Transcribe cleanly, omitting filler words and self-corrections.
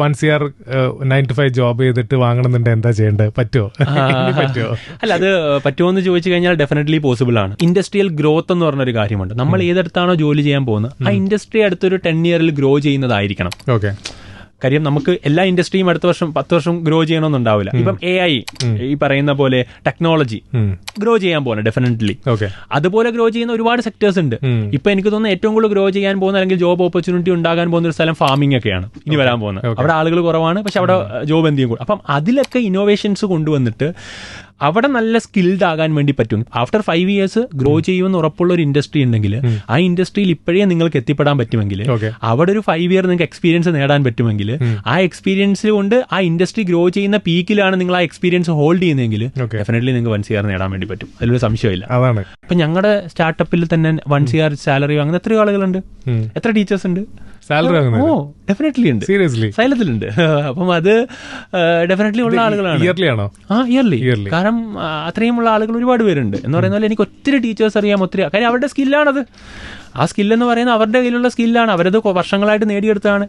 1 CR 9 to 5 job ചെയ്തിട്ട് വാങ്ങണമെന്നുണ്ട് എന്താ ചെയ്യേണ്ടത്? പറ്റുമോ? അല്ല, അത് പറ്റുമോ എന്ന് ചോദിച്ചു കഴിഞ്ഞാൽ ഡെഫിനറ്റ്ലി പോസിബിൾ ആണ്. ഇൻഡസ്ട്രിയൽ ഗ്രോത്ത് എന്ന് പറഞ്ഞൊരു കാര്യമുണ്ട്. നമ്മൾ ഏതെടുത്താണോ ജോലി ചെയ്യാൻ പോകുന്നത് ആ ഇൻഡസ്ട്രി അടുത്തൊരു 10 years ഗ്രോ ചെയ്യുന്നതായിരിക്കണം. ഓക്കെ. കാര്യം നമുക്ക് എല്ലാ ഇൻഡസ്ട്രിയും അടുത്ത വർഷം 10 വർഷം ഗ്രോ ചെയ്യണമെന്നുണ്ടാവില്ല. ഇപ്പം AI ഈ പറയുന്ന പോലെ ടെക്നോളജി ഗ്രോ ചെയ്യാൻ പോകുന്നത് ഡെഫിനറ്റ്ലി. അതുപോലെ ഗ്രോ ചെയ്യുന്ന ഒരുപാട് സെക്ടേഴ്സ് ഉണ്ട്. ഇപ്പൊ എനിക്ക് തോന്നുന്നു ഏറ്റവും കൂടുതൽ ഗ്രോ ചെയ്യാൻ പോകുന്ന അല്ലെങ്കിൽ ജോബ് ഓപ്പർച്യൂണിറ്റി ഉണ്ടാകാൻ പോകുന്ന ഒരു സ്ഥലം ഫാമിംഗ് ഒക്കെയാണ് ഇനി വരാൻ പോകുന്നത്. അവിടെ ആളുകൾ കുറവാണ്, പക്ഷെ അവിടെ ജോബ് എന്തെങ്കിലും കൂടും. അപ്പം അതിലൊക്കെ ഇന്നോവേഷൻസ് കൊണ്ടുവന്നിട്ട് അവിടെ നല്ല സ്കിൽഡ് ആകാൻ വേണ്ടി പറ്റും. ആഫ്റ്റർ 5 years ഗ്രോ ചെയ്യുമെന്ന് ഉറപ്പുള്ള ഒരു ഇൻഡസ്ട്രി ഉണ്ടെങ്കിൽ ആ ഇൻഡസ്ട്രിയിൽ ഇപ്പോഴേ നിങ്ങൾക്ക് എത്തിപ്പെടാൻ പറ്റുമെങ്കിൽ, അവിടെ ഒരു 5 year നിങ്ങൾക്ക് എക്സ്പീരിയൻസ് നേടാൻ പറ്റുമെങ്കിൽ, ആ എക്സ്പീരിയൻസ് കൊണ്ട് ആ ഇൻഡസ്ട്രി ഗ്രോ ചെയ്യുന്ന പീക്കിലാണ് നിങ്ങൾ ആ എക്സ്പീരിയൻസ് ഹോൾഡ് ചെയ്യുന്നതെങ്കിൽ ഡെഫിനറ്റ്ലി നിങ്ങൾക്ക് 1 CR നേടാൻ വേണ്ടി പറ്റും. അതിലൊരു സംശയമില്ല. അപ്പൊ ഞങ്ങളുടെ സ്റ്റാർട്ടപ്പിൽ തന്നെ 1 CR സാലറി വാങ്ങുന്ന എത്രയോ ആളുകളുണ്ട്, എത്ര ടീച്ചേഴ്സ് ഉണ്ട് ഡെഫിനറ്റ്ലി ഉണ്ട്, സൈലത്തിലുണ്ട്. അപ്പം അത് ഡെഫിനറ്റ്ലി ഉള്ള ആളുകളാണ്. ഇയർലി. കാരണം അത്രയും ഉള്ള ആളുകൾ ഒരുപാട് പേരുണ്ട്. എന്ന് പറയുന്ന പോലെ എനിക്ക് ഒത്തിരി ടീച്ചേഴ്സ് അറിയാം, ഒത്തിരി. കാര്യം അവരുടെ സ്കില്ലാണത്. ആ സ്കില്ലെന്ന് പറയുന്നത് അവരുടെ കയ്യിലുള്ള സ്കില്ലാണ്, അവരത് വർഷങ്ങളായിട്ട് നേടിയെടുത്താണ്.